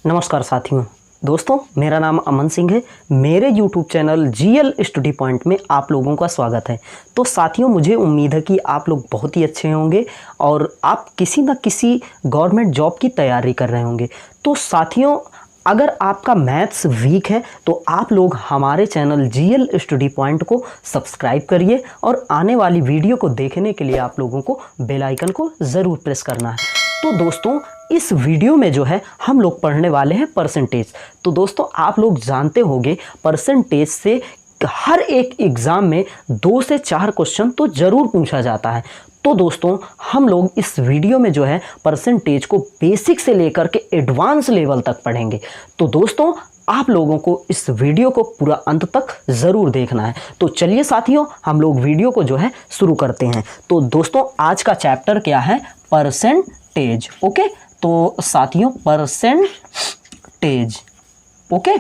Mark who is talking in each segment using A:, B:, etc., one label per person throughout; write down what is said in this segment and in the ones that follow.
A: नमस्कार साथियों, दोस्तों मेरा नाम अमन सिंह है। मेरे YouTube channel GL study point में आप लोगों का स्वागत है। तो साथियों, मुझे उम्मीद है कि आप लोग बहुत ही अच्छे होंगे और आप किसी न किसी गवर्नमेंट जॉब की तैयारी कर रहे होंगे। तो साथियों, अगर आपका मैथ्स वीक है तो आप लोग हमारे चैनल GL स्टडी पॉइंट को सब्सक्राइब करिए और आने वाली वीडियो को देखने के लिए आप लोगों को बेल आइकन को ज़रूर प्रेस करना है। तो दोस्तों, इस वीडियो में जो है हम लोग पढ़ने वाले हैं परसेंटेज। तो दोस्तों, आप लोग जानते होंगे परसेंटेज से हर एक एग्ज़ाम में 2 से 4 क्वेश्चन तो ज़रूर पूछा जाता है। तो दोस्तों, हम लोग इस वीडियो में जो है परसेंटेज को बेसिक से लेकर के एडवांस लेवल तक पढ़ेंगे। तो दोस्तों, आप लोगों को इस वीडियो को पूरा अंत तक ज़रूर देखना है। तो चलिए साथियों, हम लोग वीडियो को जो है शुरू करते हैं। तो दोस्तों, आज का चैप्टर क्या है? परसेंटेज। ओके, तो साथियों, परसेंटेज। ओके,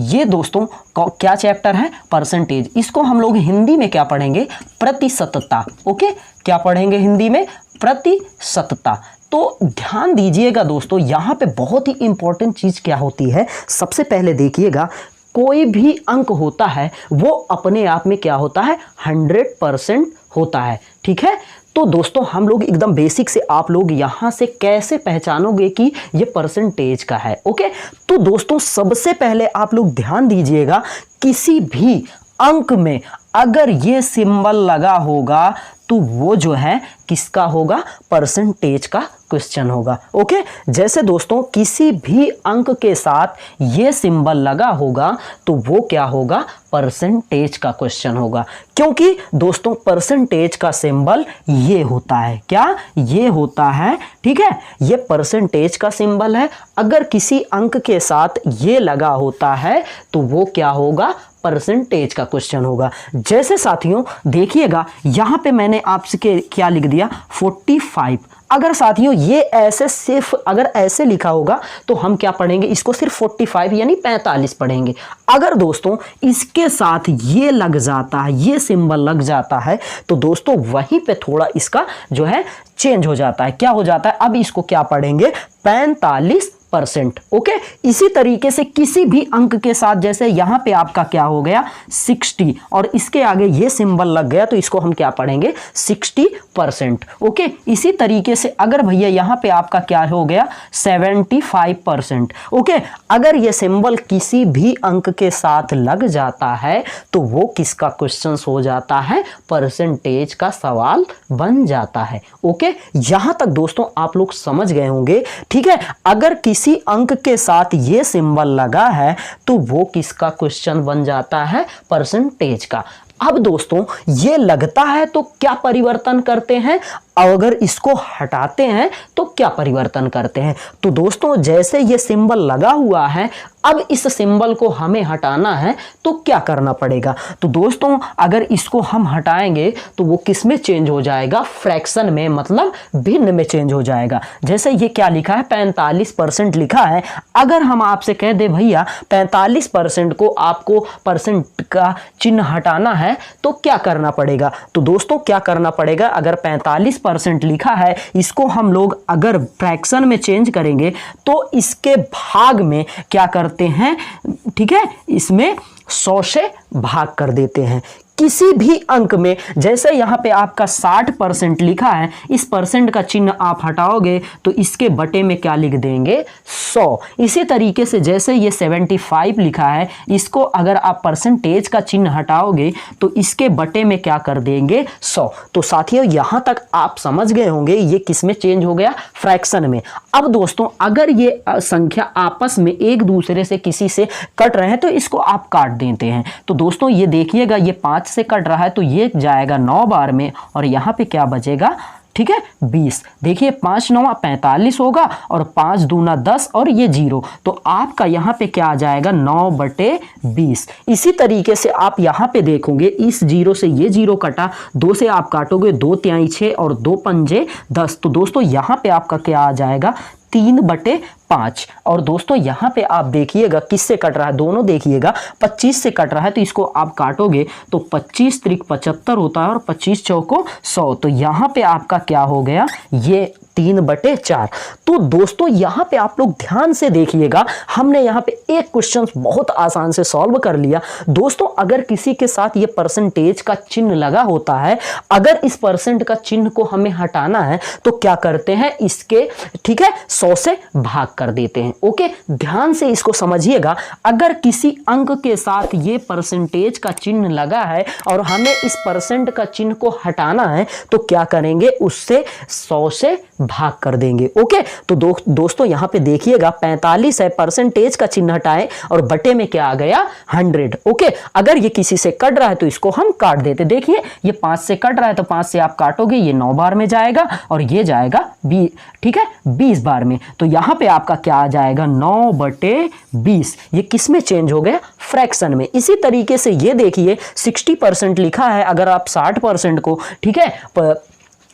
A: ये दोस्तों क्या चैप्टर है? परसेंटेज। इसको हम लोग हिंदी में क्या पढ़ेंगे? प्रतिशतता। ओके, क्या पढ़ेंगे हिंदी में? प्रतिशतता। तो ध्यान दीजिएगा दोस्तों, यहाँ पे बहुत ही इंपॉर्टेंट चीज़ क्या होती है, सबसे पहले देखिएगा, कोई भी अंक होता है वो अपने आप में क्या होता है? 100% होता है। ठीक है, तो दोस्तों हम लोग एकदम बेसिक से आप लोग यहाँ से कैसे पहचानोगे कि ये परसेंटेज का है। ओके, तो दोस्तों सबसे पहले आप लोग ध्यान दीजिएगा, किसी भी अंक में अगर ये सिंबल लगा होगा तो वो जो है किसका होगा? परसेंटेज का क्वेश्चन होगा। ओके, जैसे दोस्तों किसी भी अंक के साथ ये सिंबल लगा होगा तो वो क्या होगा? परसेंटेज का क्वेश्चन होगा। क्योंकि दोस्तों परसेंटेज का सिंबल ये होता है। क्या ये होता है? ठीक है, ये परसेंटेज का सिंबल है। अगर किसी अंक के साथ ये लगा होता है तो वो क्या होगा? परसेंटेज का क्वेश्चन होगा। जैसे साथियों देखिएगा, यहाँ पे मैंने आपसे क्या लिख दिया? 45। अगर साथियों ये ऐसे सिर्फ अगर ऐसे लिखा होगा तो हम क्या पढ़ेंगे? इसको सिर्फ 45 यानी 45 पढ़ेंगे। अगर दोस्तों इसके साथ ये लग जाता है, ये सिंबल लग जाता है, तो दोस्तों वहीं पे थोड़ा इसका जो है चेंज हो जाता है। क्या हो जाता है? अब इसको क्या पढ़ेंगे? 45%। ओके, इसी तरीके से किसी भी अंक के साथ, जैसे यहां पे आपका क्या हो गया? 60 और इसके आगे ये सिंबल लग गया तो इसको हम क्या पढ़ेंगे? 60%। ओके, इसी तरीके से अगर भैया यहां पे आपका क्या हो गया? 75%। ओके, अगर ये सिंबल किसी भी अंक के साथ लग जाता है तो वो किसका क्वेश्चन हो जाता है? परसेंटेज का सवाल बन जाता है। ओके, यहां तक दोस्तों आप लोग समझ गए होंगे। ठीक है, अगर किसी अंक के साथ ये सिंबल लगा है तो वो किसका क्वेश्चन बन जाता है? परसेंटेज का। अब दोस्तों ये लगता है तो क्या परिवर्तन करते हैं? अगर इसको हटाते हैं तो क्या परिवर्तन करते हैं? तो दोस्तों जैसे ये सिंबल लगा हुआ है, अब इस सिंबल को हमें हटाना है तो क्या करना पड़ेगा? तो दोस्तों अगर इसको हम हटाएंगे तो वो किस में चेंज हो जाएगा? फ्रैक्शन में, मतलब भिन्न में चेंज हो जाएगा। जैसे ये क्या लिखा है? 45% लिखा है। अगर हम आपसे कह दे भैया 45% को आपको परसेंट का चिन्ह हटाना है तो क्या करना पड़ेगा? तो दोस्तों क्या करना पड़ेगा? अगर 45% लिखा है, इसको हम लोग अगर फ्रैक्शन में चेंज करेंगे तो इसके भाग में क्या करते हैं? ठीक है, इसमें 100 से भाग कर देते हैं। किसी भी अंक में, जैसे यहाँ पे आपका 60% लिखा है, इस परसेंट का चिन्ह आप हटाओगे तो इसके बटे में क्या लिख देंगे? 100। इसी तरीके से जैसे ये 75 लिखा है, इसको अगर आप परसेंटेज का चिन्ह हटाओगे तो इसके बटे में क्या कर देंगे? 100। तो साथियों यहाँ तक आप समझ गए होंगे ये किस में चेंज हो गया? फ्रैक्शन में। अब दोस्तों अगर ये संख्या आपस में एक दूसरे से किसी से कट रहे हैं तो इसको आप काट देते हैं। तो दोस्तों ये देखिएगा, ये 5 से कट रहा है तो ये जाएगा 9 बार में और यहाँ पे क्या बचेगा? ठीक है, 20। देखिए 5 9 45 होगा और 5 दूना 10 और ये 0, तो आपका यहाँ पे क्या आ जाएगा? 9/20। इसी तरीके से आप यहाँ पे देखोगे, इस 0 से ये 0 कटा, 2 से आप काटोगे, 2 तिहाई 6 और 2 पंजे 10। तो दोस्तों यहाँ पे आपका क्या आ जाएगा? 3/5। और दोस्तों यहाँ पे आप देखिएगा किससे कट रहा है? दोनों देखिएगा, 25 से कट रहा है तो इसको आप काटोगे तो 25 त्रिक 75 होता है और 25 चौको 100। तो यहाँ पे आपका क्या हो गया? ये 3/4। तो दोस्तों यहाँ पे आप लोग ध्यान से देखिएगा, हमने यहाँ पे एक क्वेश्चन बहुत आसान से सॉल्व कर लिया। दोस्तों अगर किसी के साथ ये परसेंटेज का चिन्ह लगा होता है, अगर इस परसेंट का चिन्ह को हमें हटाना है तो क्या करते हैं, इसके ठीक है 100 से भाग कर देते हैं। ओके, ध्यान से इसको समझिएगा। अगर किसी अंक के साथ ये परसेंटेज का चिन्ह लगा है और हमें इस परसेंट का चिन्ह को हटाना है तो क्या करेंगे, उससे 100 से भाग कर देंगे। ओके, तो दोस्तों यहां पे देखिएगा 45 है, परसेंटेज का चिन्ह हटाएं और बटे में क्या आ गया 100। ओके, अगर ये किसी से कट रहा है तो इसको हम काट देते। देखिए ये 5 से कट रहा है तो 5 से आप काटोगे, ये 9 बार में जाएगा और ये जाएगा 20, ठीक है 20 बार में। तो यहां पे आपका क्या आ जाएगा 9/20। ये किस में चेंज हो गया, फ्रैक्शन में। इसी तरीके से ये देखिए 60% लिखा है, अगर आप 60% को ठीक है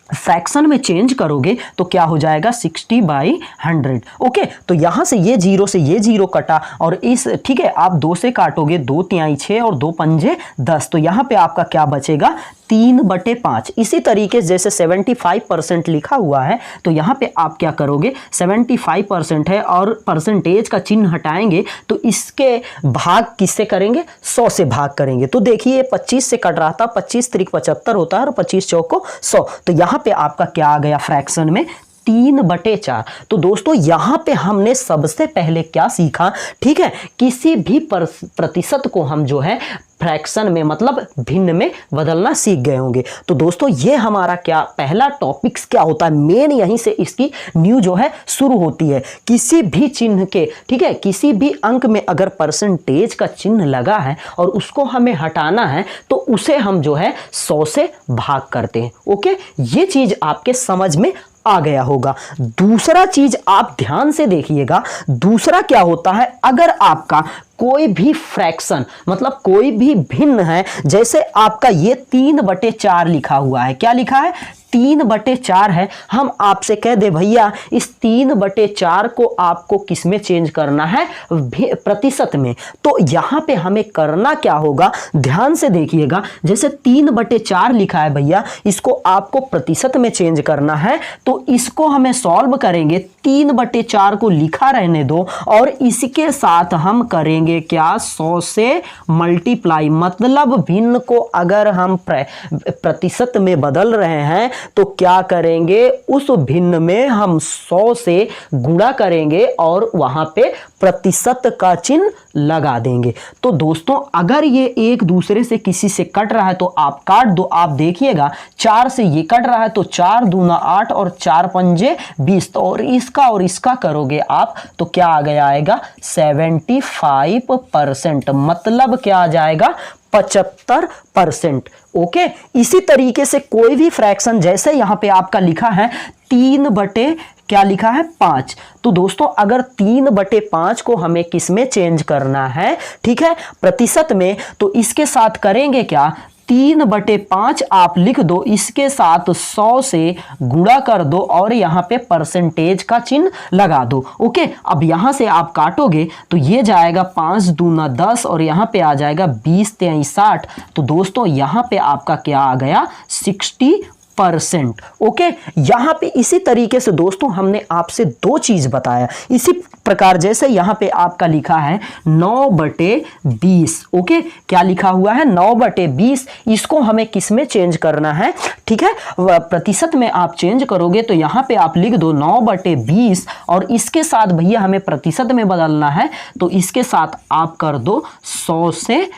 A: फ्रैक्शन में चेंज करोगे तो क्या हो जाएगा 60/100। ओके, तो यहां से ये 0 से ये 0 कटा और इस ठीक है आप 2 से काटोगे, 2 तिहाई 6 और 2 पंजे 10, तो यहां पे आपका क्या बचेगा 3/5। इसी तरीके से जैसे 75% लिखा हुआ है तो यहाँ पे आप क्या करोगे, 75% है और परसेंटेज का चिन्ह हटाएंगे तो इसके भाग किससे करेंगे, 100 से भाग करेंगे। तो देखिए 25 से कट रहा था, 25 त्रिक 75 होता है और 25 चौको 100। तो यहाँ पे आपका क्या आ गया फ्रैक्शन में 3/4। तो दोस्तों यहां पे हमने सबसे पहले क्या सीखा, ठीक है किसी भी प्रतिशत को हम जो है फ्रैक्शन में मतलब भिन्न में बदलना सीख गए होंगे। तो दोस्तों ये हमारा क्या पहला टॉपिक्स क्या होता है, मेन यहीं से इसकी न्यू जो है शुरू होती है। किसी भी चिन्ह के ठीक है किसी भी अंक में अगर परसेंटेज का चिन्ह लगा है और उसको हमें हटाना है तो उसे हम जो है 100 से भाग करते हैं। ओके, ये चीज आपके समझ में आ गया होगा। दूसरा चीज आप ध्यान से देखिएगा, दूसरा क्या होता है, अगर आपका कोई भी फ्रैक्शन मतलब कोई भी भिन्न है, जैसे आपका ये 3/4 लिखा हुआ है, क्या लिखा है 3/4 है, हम आपसे कह दे भैया इस 3/4 को आपको किस में चेंज करना है, प्रतिशत में। तो यहां पे हमें करना क्या होगा, ध्यान से देखिएगा, जैसे 3/4 लिखा है भैया, इसको आपको प्रतिशत में चेंज करना है तो इसको हमें सॉल्व करेंगे, 3/4 को लिखा रहने दो और इसके साथ हम करेंगे क्या 100 से मल्टीप्लाई। मतलब भिन्न को अगर हम प्रतिशत में बदल रहे हैं तो क्या करेंगे, उस भिन्न में हम 100 से गुणा करेंगे और वहां पे प्रतिशत का चिन्ह लगा देंगे। तो दोस्तों अगर ये एक दूसरे से किसी से कट रहा है तो आप काट दो। आप देखिएगा 4 से ये कट रहा है तो 4 दूना 8 और 4 पंजे 20, तो और इसका करोगे आप तो क्या आ गया आएगा 75%। मतलब क्या आ जाएगा 75%। ओके, इसी तरीके से कोई भी फ्रैक्शन, जैसे यहां पे आपका लिखा है 3 क्या लिखा है 5, तो दोस्तों अगर 3/5 को हमें किस में चेंज करना है, ठीक है प्रतिशत में, तो इसके साथ करेंगे क्या 3/5 आप लिख दो, इसके साथ 100 से गुणा कर दो और यहाँ पे परसेंटेज का चिन्ह लगा दो। ओके, अब यहाँ से आप काटोगे तो ये जाएगा 5 दूना 10 और यहाँ पे आ जाएगा 20 तिहाई 60। तो दोस्तों यहाँ पे आपका क्या आ गया 60%। ओके, यहां पे इसी तरीके से दोस्तों हमने आपसे दो चीज बताया। इसी प्रकार जैसे यहां पे आपका लिखा है 9/20। ओके, क्या लिखा हुआ है 9/20, इसको हमें किस में चेंज करना है, ठीक है प्रतिशत में आप चेंज करोगे तो यहां पे आप लिख दो 9/20 और इसके साथ भैया हमें प्रतिशत में बदलना है तो इसके साथ आप कर दो 100 से,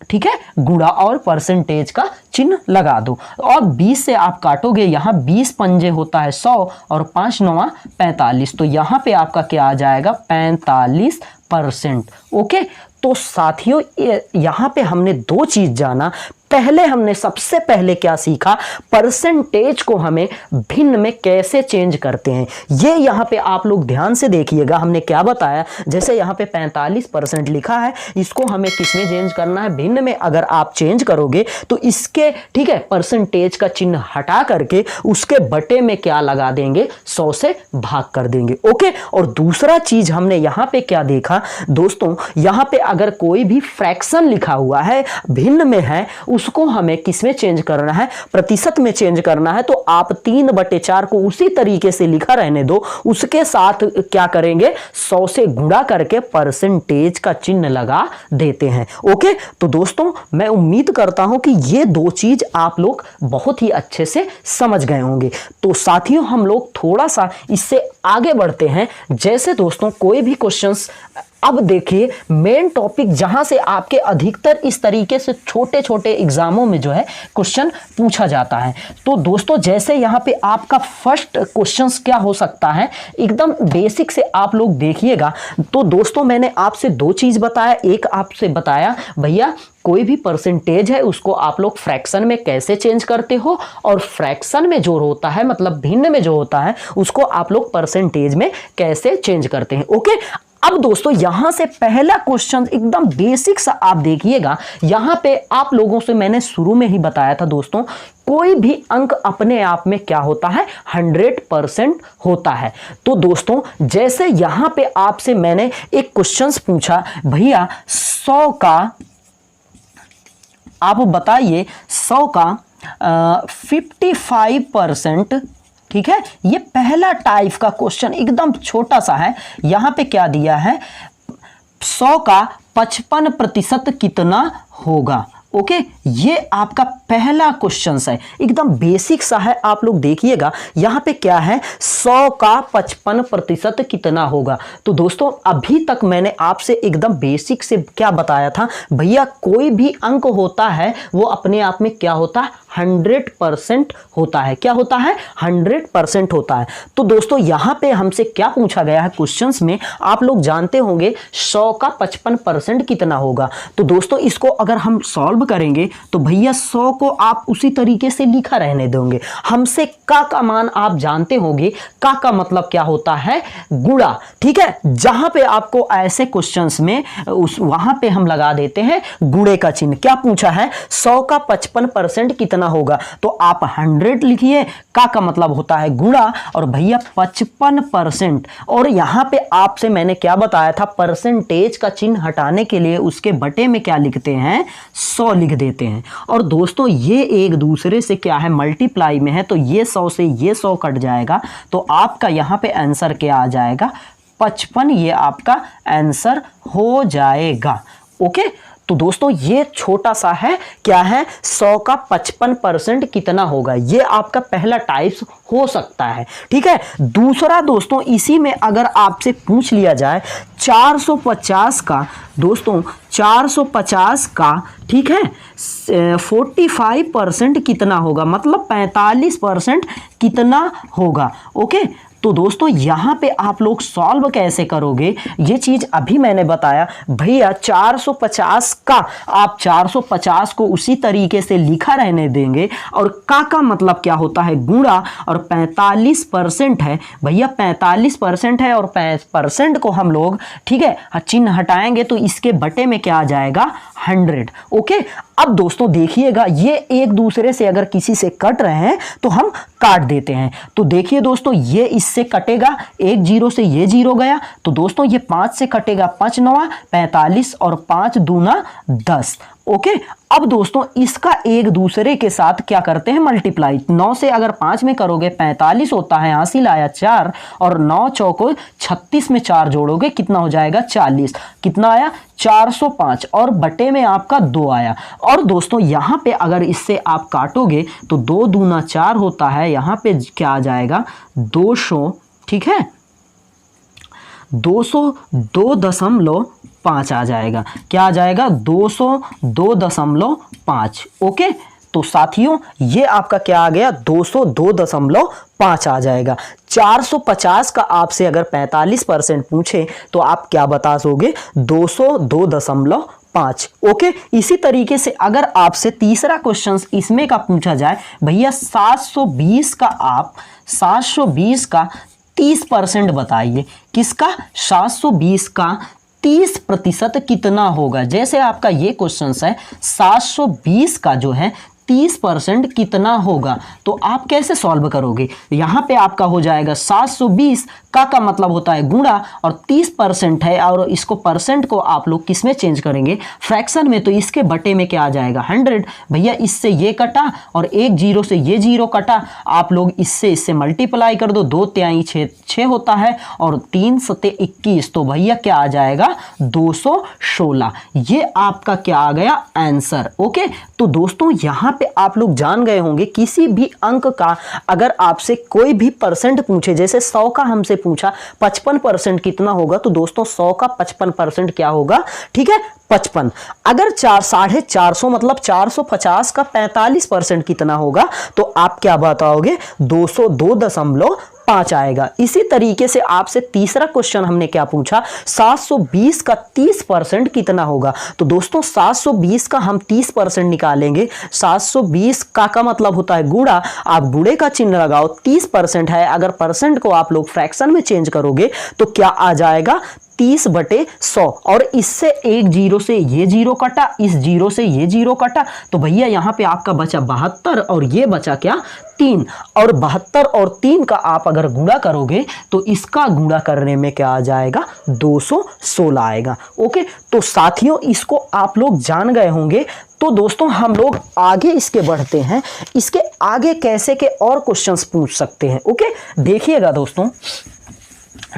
A: ठीक है गुणा और परसेंटेज का चिन्ह लगा दो और 20 से आप काटोगे, यहां 20 पंजे होता है 100 और 5 9 45, तो यहां पे आपका क्या आ जाएगा 45%। ओके, तो साथियों यहां पे हमने दो चीज जाना। पहले हमने सबसे पहले क्या सीखा, परसेंटेज को हमें भिन्न में कैसे चेंज करते हैं। ये यहाँ पे आप लोग ध्यान से देखिएगा, हमने क्या बताया, जैसे यहाँ पे 45% लिखा है, इसको हमें किस में चेंज करना है, भिन्न में। अगर आप चेंज करोगे तो इसके ठीक है परसेंटेज का चिन्ह हटा करके उसके बटे में क्या लगा देंगे 100 से भाग कर देंगे। ओके, और दूसरा चीज हमने यहाँ पे क्या देखा दोस्तों, यहाँ पे अगर कोई भी फ्रैक्शन लिखा हुआ है भिन्न में है उसको हमें किसमें चेंज करना है, प्रतिशत में चेंज करना है। तो आप 3/4 को उसी तरीके से लिखा रहने दो, उसके साथ क्या करेंगे, 100 से गुणा करके परसेंटेज का चिन्ह लगा देते हैं। ओके, तो दोस्तों मैं उम्मीद करता हूं कि ये दो चीज आप लोग बहुत ही अच्छे से समझ गए होंगे। तो साथियों हम लोग थोड़ा सा इससे आगे बढ़ते हैं। जैसे दोस्तों कोई भी क्वेश्चंस, अब देखिए मेन टॉपिक जहां से आपके अधिकतर इस तरीके से छोटे छोटे एग्जामों में जो है क्वेश्चन पूछा जाता है। तो दोस्तों जैसे यहां पे आपका फर्स्ट क्वेश्चंस क्या हो सकता है, एकदम बेसिक से आप लोग देखिएगा। तो दोस्तों मैंने आपसे दो चीज बताया, एक आपसे बताया भैया कोई भी परसेंटेज है उसको आप लोग फ्रैक्शन में कैसे चेंज करते हो, और फ्रैक्शन में जो होता है मतलब भिन्न में जो होता है उसको आप लोग परसेंटेज में कैसे चेंज करते हैं। ओके, अब दोस्तों यहां से पहला क्वेश्चन एकदम बेसिक सा आप देखिएगा। यहां पे आप लोगों से मैंने शुरू में ही बताया था दोस्तों, कोई भी अंक अपने आप में क्या होता है, 100% होता है। तो दोस्तों जैसे यहां पे आपसे मैंने एक क्वेश्चन पूछा, भैया 100 का आप बताइए 100 का 55%, ठीक है, ये पहला टाइप का क्वेश्चन एकदम छोटा सा है। यहां पे क्या दिया है, 100 का 55% कितना होगा। ओके, ये आपका पहला क्वेश्चन है, एकदम बेसिक सा है। आप लोग देखिएगा यहां पे क्या है, 100 का 55% कितना होगा। तो दोस्तों अभी तक मैंने आपसे एकदम बेसिक से क्या बताया था, भैया कोई भी अंक होता है वो अपने आप में क्या होता है, 100% होता है। क्या होता है, 100% होता है। तो दोस्तों यहां पे हमसे क्या पूछा गया है क्वेश्चंस में, आप लोग जानते होंगे 100 का 55% कितना होगा। तो दोस्तों इसको अगर हम सॉल्व करेंगे तो भैया 100 को आप उसी तरीके से लिखा रहने देंगे। हमसे का मान आप जानते होंगे, का मतलब क्या होता है, गुणा। ठीक है, जहां पे आपको ऐसे क्वेश्चंस में वहां पे हम लगा देते हैं गुणे का चिन्ह। क्या पूछा है, 100 का 55% कितना होगा, तो आप 100 लिखिए, का मतलब होता है गुणा, और भैया 55%। और यहां पे आपसे मैंने क्या बताया था, परसेंटेज का चिन्ह हटाने के लिए उसके बटे में क्या लिखते हैं, 100 लिख देते हैं। और दोस्तों ये एक दूसरे से क्या है, मल्टीप्लाई में है, तो ये 100 से ये 100 कट जाएगा, तो आपका यहां पे आंसर क्या आ जाएगा, 55। ये आपका आंसर हो जाएगा। ओके, तो दोस्तों ये छोटा सा है, क्या है, 100 का 55% कितना होगा, ये आपका पहला टाइप्स हो सकता है। ठीक है, दूसरा दोस्तों इसी में अगर आपसे पूछ लिया जाए 450 का, दोस्तों 450 का, ठीक है, 45% कितना होगा, मतलब 45% कितना होगा। ओके, तो दोस्तों यहां पे आप लोग सॉल्व कैसे करोगे, ये चीज अभी मैंने बताया। भैया 450 का आप 450 को उसी तरीके से लिखा रहने देंगे, और का मतलब क्या होता है, गुणा, और 45% है, भैया 45% है, और 5% को हम लोग, ठीक है, चिन्ह हटाएंगे तो इसके बटे में क्या आ जाएगा, 100। ओके, अब दोस्तों देखिएगा ये एक दूसरे से अगर किसी से कट रहे हैं तो हम काट देते हैं। तो देखिए दोस्तों ये इससे कटेगा, एक जीरो से ये जीरो गया, तो दोस्तों ये 5 से कटेगा, 5 9 45, और 5 दूना 10। ओके, अब दोस्तों इसका एक दूसरे के साथ क्या करते हैं, मल्टीप्लाई। 9 से अगर 5 में करोगे 45 होता है, हासिल आया 4, और 9 चौको 36 में 4 जोड़ोगे कितना हो जाएगा, 40। कितना आया, 405, और बटे में आपका 2 आया। और दोस्तों यहाँ पे अगर इससे आप काटोगे तो 2 दूना 4 होता है, यहाँ पे क्या आ जाएगा, 200, ठीक है, 202.5 आ जाएगा। क्या आ जाएगा, 202.5। ओके, तो साथियों ये आपका क्या आ गया, 202.5 आ जाएगा। 450 का आपसे अगर 45% पूछे तो आप क्या बता दोगे, 202.5। ओके, इसी तरीके से अगर आपसे तीसरा क्वेश्चन इसमें का पूछा जाए, भैया 720 का आप 30% बताइए। किसका, 720 का 30% कितना होगा। जैसे आपका ये क्वेश्चन है, 720 का जो है 30% कितना होगा। तो आप कैसे सॉल्व करोगे, यहाँ पे आपका हो जाएगा 720 का मतलब होता है गुणा, और 30% है और इसको परसेंट को आप लोग किस में चेंज करेंगे, फ्रैक्शन में, तो इसके बटे में क्या आ जाएगा 100। भैया इससे ये कटा और एक जीरो से ये जीरो कटा, आप लोग इससे मल्टीप्लाई कर दो, 2 तिहाई 6 होता है और 3 सते 21, तो भैया क्या आ जाएगा 216। ये आपका क्या आ गया आंसर। ओके, तो दोस्तों यहाँ पे आप लोग जान गए होंगे किसी भी अंक का अगर आपसे कोई भी परसेंट पूछे, जैसे 100 का हमसे पूछा 55% कितना होगा, तो दोस्तों 100 का 55% क्या होगा, ठीक है 55। अगर 450 मतलब 450 का 45% कितना होगा, तो आप क्या बताओगे 202.5 आएगा। इसी तरीके से आपसे तीसरा क्वेश्चन हमने क्या पूछा, 720 का 30% कितना होगा, तो दोस्तों 720 का हम 30% निकालेंगे, 720 का मतलब होता है गुणा, आप गुणे का चिन्ह लगाओ, 30% है, अगर परसेंट को आप लोग फ्रैक्शन में चेंज करोगे तो क्या आ जाएगा 30/100, और इससे एक जीरो से ये जीरो कटा, इस जीरो से ये जीरो कटा, तो भैया यहाँ पे आपका बचा 72 और ये बचा क्या 3, और 72 और 3 का आप अगर गुणा करोगे तो इसका गुणा करने में क्या आ जाएगा 216 आएगा। ओके, तो साथियों इसको आप लोग जान गए होंगे। तो दोस्तों हम लोग आगे इसके बढ़ते हैं, इसके आगे कैसे के और क्वेश्चंस पूछ सकते हैं। ओके, देखिएगा दोस्तों,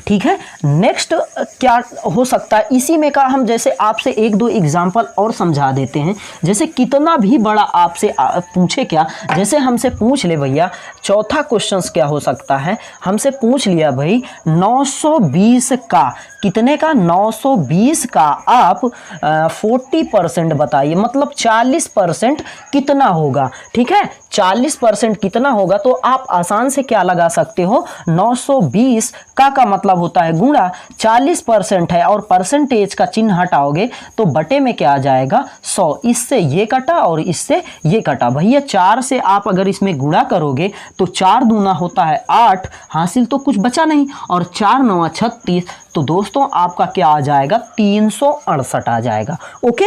A: ठीक है, नेक्स्ट क्या हो सकता है, इसी में का हम जैसे आपसे एक दो एग्जांपल और समझा देते हैं। जैसे कितना भी बड़ा आपसे पूछे, क्या जैसे हमसे पूछ ले भैया, चौथा क्वेश्चंस क्या हो सकता है, हमसे पूछ लिया भाई 920 का कितने का, 920 का आप 40% बताइए, मतलब 40% कितना होगा। ठीक है, 40% कितना होगा, तो आप आसान से क्या लगा सकते हो, 920 का मतलब होता है गुणा, 40% है और परसेंटेज का चिन्ह हटाओगे तो बटे में क्या आ जाएगा 100, इससे ये कटा और इससे ये कटा। भैया 4 से आप अगर इसमें गुणा करोगे तो 4 दूना होता है 8, हासिल तो कुछ बचा नहीं, और 4 9 36, तो दोस्तों आपका क्या आ जाएगा 368 आ जाएगा। ओके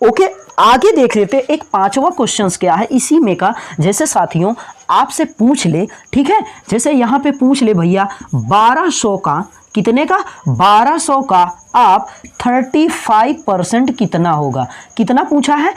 A: ओके, आगे देख लेते हैं एक पांचवा क्वेश्चन क्या है इसी में का। जैसे साथियों आपसे पूछ ले, ठीक है, जैसे यहाँ पे पूछ ले भैया 1200 का कितने का, 1200 का आप 35% कितना होगा, कितना पूछा है,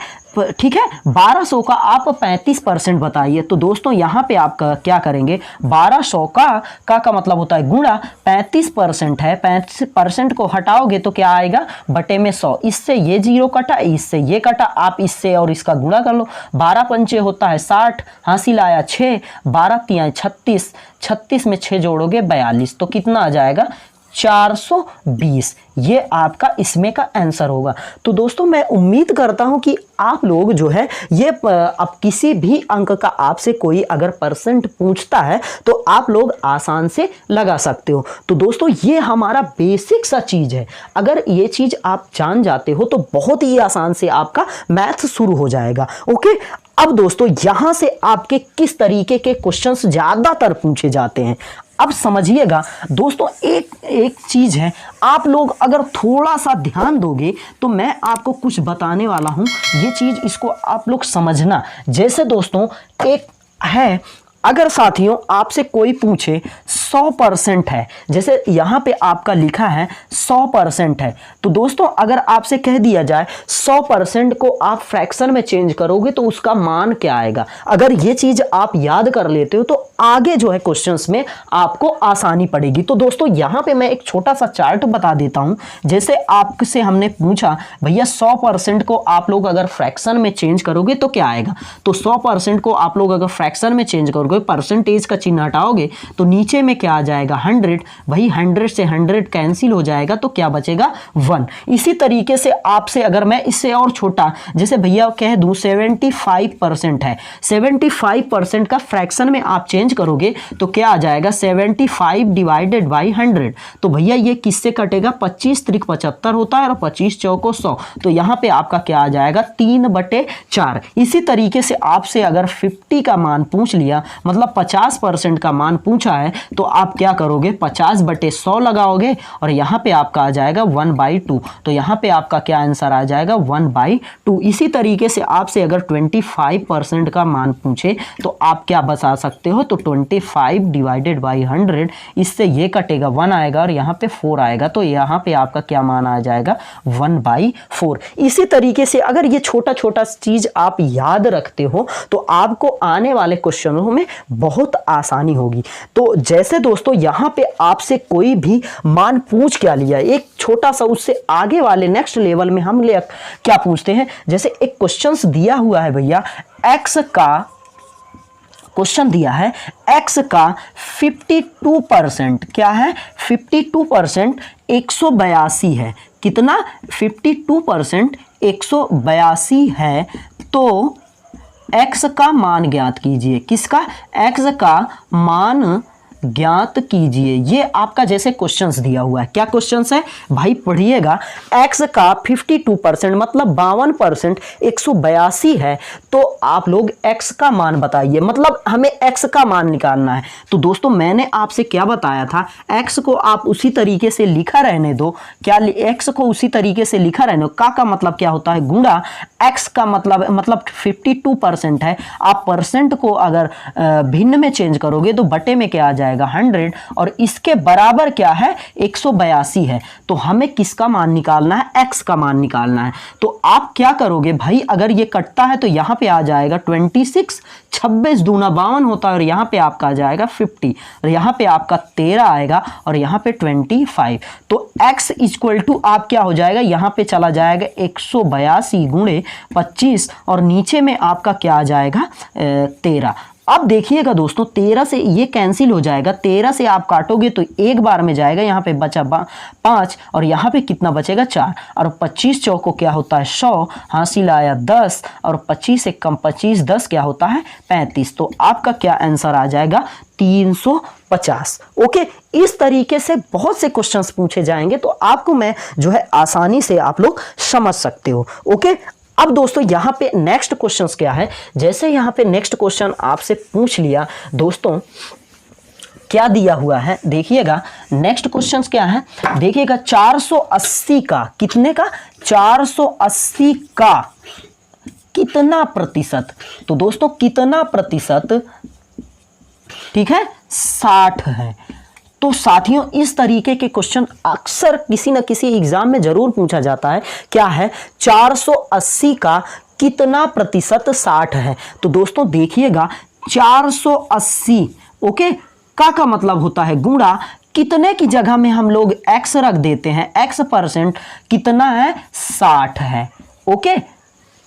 A: ठीक है, 1200 का आप 35% बताइए। तो दोस्तों यहाँ पे आप क्या करेंगे, 1200 का मतलब होता है गुणा, 35% है, 35% को हटाओगे तो क्या आएगा बटे में 100, इससे ये जीरो कटा, इससे ये कटा, आप इससे और इसका गुणा कर लो, 12 पंचे होता है 60, हासिल आया 6, 12 तिहाई 36, 36 में 6 जोड़ोगे 42, तो कितना आ जाएगा 420। ये आपका इसमें का आंसर होगा। तो दोस्तों मैं उम्मीद करता हूं कि आप लोग जो है ये अब किसी भी अंक का आपसे कोई अगर परसेंट पूछता है तो आप लोग आसान से लगा सकते हो। तो दोस्तों ये हमारा बेसिक सा चीज है, अगर ये चीज आप जान जाते हो तो बहुत ही आसान से आपका मैथ शुरू हो जाएगा। ओके, अब दोस्तों यहां से आपके किस तरीके के क्वेश्चंस ज्यादातर पूछे जाते हैं अब समझिएगा। दोस्तों एक चीज है, आप लोग अगर थोड़ा सा ध्यान दोगे तो मैं आपको कुछ बताने वाला हूं, ये चीज इसको आप लोग समझना। जैसे दोस्तों एक है, अगर साथियों आपसे कोई पूछे 100% है, जैसे यहाँ पे आपका लिखा है 100% है, तो दोस्तों अगर आपसे कह दिया जाए 100% को आप फ्रैक्शन में चेंज करोगे तो उसका मान क्या आएगा, अगर ये चीज आप याद कर लेते हो तो आगे जो है क्वेश्चंस में आपको आसानी पड़ेगी। तो दोस्तों यहाँ पे मैं एक छोटा सा चार्ट बता देता हूँ। जैसे आपसे हमने पूछा भैया 100% को आप लोग अगर फ्रैक्शन में चेंज करोगे तो क्या आएगा, तो 100% को आप लोग अगर फ्रैक्शन में चेंज करोगे, परसेंटेज का चिन्ह हटाओगे तो नीचे में क्या आ जाएगा 100, वही 100 से 100 कैंसिल हो जाएगा तो क्या बचेगा 1। इसी तरीके से आपसे अगर मैं इससे और छोटा, जैसे भैया कह दूं 75% है, 75% का फ्रैक्शन में आप चेंज करोगे तो क्या आ जाएगा 75 डिवाइडेड बाई 100, तो भैया ये किससे कटेगा, 25 त्रिक 75 होता है और 25 चौको 100, तो यहाँ पे आपका क्या आ जाएगा 3/4। इसी तरीके से आपसे अगर 50 का मान पूछ लिया, मतलब 50% का मान पूछा है, तो आप क्या करोगे 50/100 लगाओगे और यहाँ पे आपका आ जाएगा 1/2। तो यहाँ पे आपका क्या आंसर आ जाएगा 1/2। इसी तरीके से आपसे अगर 25% का मान पूछे तो आप क्या बता सकते हो, तो 25/100, इससे ये कटेगा 1 आएगा और यहाँ पे 4 आएगा, तो यहाँ पे आपका क्या मान आ जाएगा 1/4। इसी तरीके से अगर ये छोटा छोटा चीज आप याद रखते हो तो आपको आने वाले क्वेश्चनों में बहुत आसानी होगी। तो जैसे दोस्तों यहाँ पे आपसे कोई भी मान पूछ क्या लिया, एक छोटा सा उससे आगे वाले नेक्स्ट लेवल में हम क्या पूछते हैं, जैसे एक क्वेश्चंस दिया हुआ है भैया, एक्स का क्वेश्चन दिया है, x का 52% क्या है, 52% 182 है। कितना 52% 182 है। तो x का मान ज्ञात कीजिए। किसका, x का मान ज्ञात कीजिए। ये आपका जैसे क्वेश्चंस दिया हुआ है, क्या क्वेश्चंस है भाई पढ़िएगा, x का 52% मतलब 52% 182 है, तो आप लोग x का मान बताइए, मतलब हमें x का मान निकालना है। तो दोस्तों मैंने आपसे क्या बताया था, x को आप उसी तरीके से लिखा रहने दो, क्या x को उसी तरीके से लिखा रहने दो, का मतलब क्या होता है गुणा, x का मतलब 52% है, आप परसेंट को अगर भिन्न में चेंज करोगे तो बटे में क्या आ जाएगा 100, और इसके बराबर क्या है 182 है। तो हमें किसका मान निकालना है, x का मान निकालना है। तो आप क्या करोगे भाई, अगर ये कटता है तो यहां पे आ जाएगा 26, 26 दूना 52 होता है, और यहां पे आपका आ जाएगा 50, और यहां पे आपका 13 आएगा, और यहां पे 25। तो x इक्वल टू आप क्या हो जाएगा, यहां पे चला जाएगा 182 गुणे 25, और नीचे में आपका क्या आ जाएगा 13। अब देखिएगा दोस्तों 13 से ये कैंसिल हो जाएगा, 13 से आप काटोगे तो एक बार में जाएगा, यहाँ पे बचा 5, और यहाँ पे कितना बचेगा 4, और 25 चौको क्या होता है 100, हासिल आया 10, और 25 से कम 25, 10 क्या होता है 35। तो आपका क्या आंसर आ जाएगा 350। ओके, इस तरीके से बहुत से क्वेश्चंस पूछे जाएंगे, तो आपको मैं जो है आसानी से आप लोग समझ सकते हो। ओके, अब दोस्तों यहाँ पे नेक्स्ट क्वेश्चंस क्या है, जैसे यहाँ पे नेक्स्ट क्वेश्चन आपसे पूछ लिया दोस्तों, क्या दिया हुआ है देखिएगा, नेक्स्ट क्वेश्चंस क्या है देखिएगा, 480 का कितने का, 480 का कितना प्रतिशत। तो दोस्तों कितना प्रतिशत, ठीक है 60 है। तो साथियों इस तरीके के क्वेश्चन अक्सर किसी न किसी एग्जाम में जरूर पूछा जाता है, क्या है 480 का कितना प्रतिशत 60 है। तो दोस्तों देखिएगा 480, ओके, का मतलब होता है गुणा, कितने की जगह में हम लोग x रख देते हैं, x% कितना है 60 है। ओके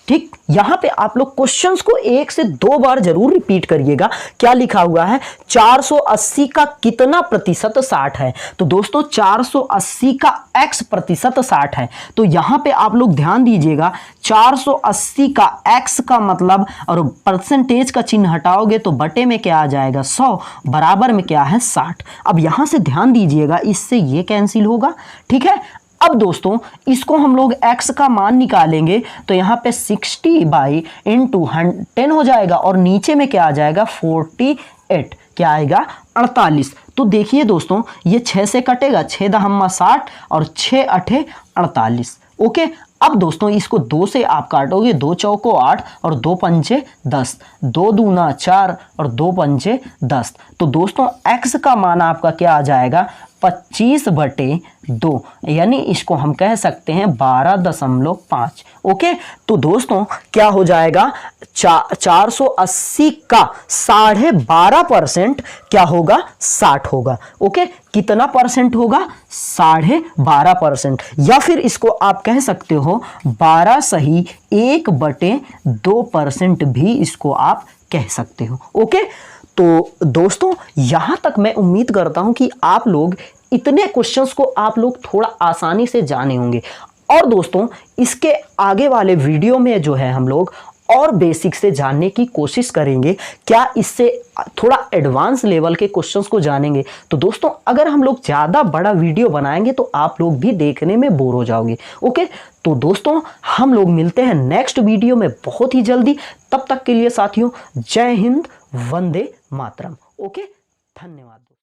A: ठीक, यहां पे आप लोग क्वेश्चंस को 1 से 2 बार जरूर रिपीट करिएगा। क्या लिखा हुआ है, 480 का कितना प्रतिशत 60 है। तो दोस्तों 480 का x प्रतिशत 60 है, तो यहां पे आप लोग ध्यान दीजिएगा, 480 का x का मतलब, और परसेंटेज का चिन्ह हटाओगे तो बटे में क्या आ जाएगा 100, बराबर में क्या है 60। अब यहां से ध्यान दीजिएगा, इससे ये कैंसिल होगा, ठीक है। अब दोस्तों इसको हम लोग x का मान निकालेंगे, तो यहाँ पे 60/10 हो जाएगा, और नीचे में क्या आ जाएगा 48, क्या आएगा 48। तो देखिए दोस्तों ये 6 से कटेगा, 6 दहम्मा 60 और 6 अठे 48। ओके, अब दोस्तों इसको 2 से आप काटोगे, 2 चौको 8 और 2 पंचे 10, 2 दूना 4 और 2 पंचे 10। तो दोस्तों x का मान आपका क्या आ जाएगा 25/2, यानी इसको हम कह सकते हैं 12.5। ओके, तो दोस्तों क्या हो जाएगा, 480 का 12.5% क्या होगा 60 होगा। ओके, कितना परसेंट होगा 12.5%, या फिर इसको आप कह सकते हो 12 सही 1/2% भी इसको आप कह सकते हो। ओके, तो दोस्तों यहां तक मैं उम्मीद करता हूं कि आप लोग इतने क्वेश्चंस को आप लोग थोड़ा आसानी से जाने होंगे, और दोस्तों इसके आगे वाले वीडियो में जो है हम लोग और बेसिक से जानने की कोशिश करेंगे, क्या इससे थोड़ा एडवांस लेवल के क्वेश्चंस को जानेंगे। तो दोस्तों अगर हम लोग ज़्यादा बड़ा वीडियो बनाएंगे तो आप लोग भी देखने में बोर हो जाओगे। ओके, तो दोस्तों हम लोग मिलते हैं नेक्स्ट वीडियो में बहुत ही जल्दी। तब तक के लिए साथियों जय हिंद, वंदे मातरम। ओके, धन्यवाद दोस्तों।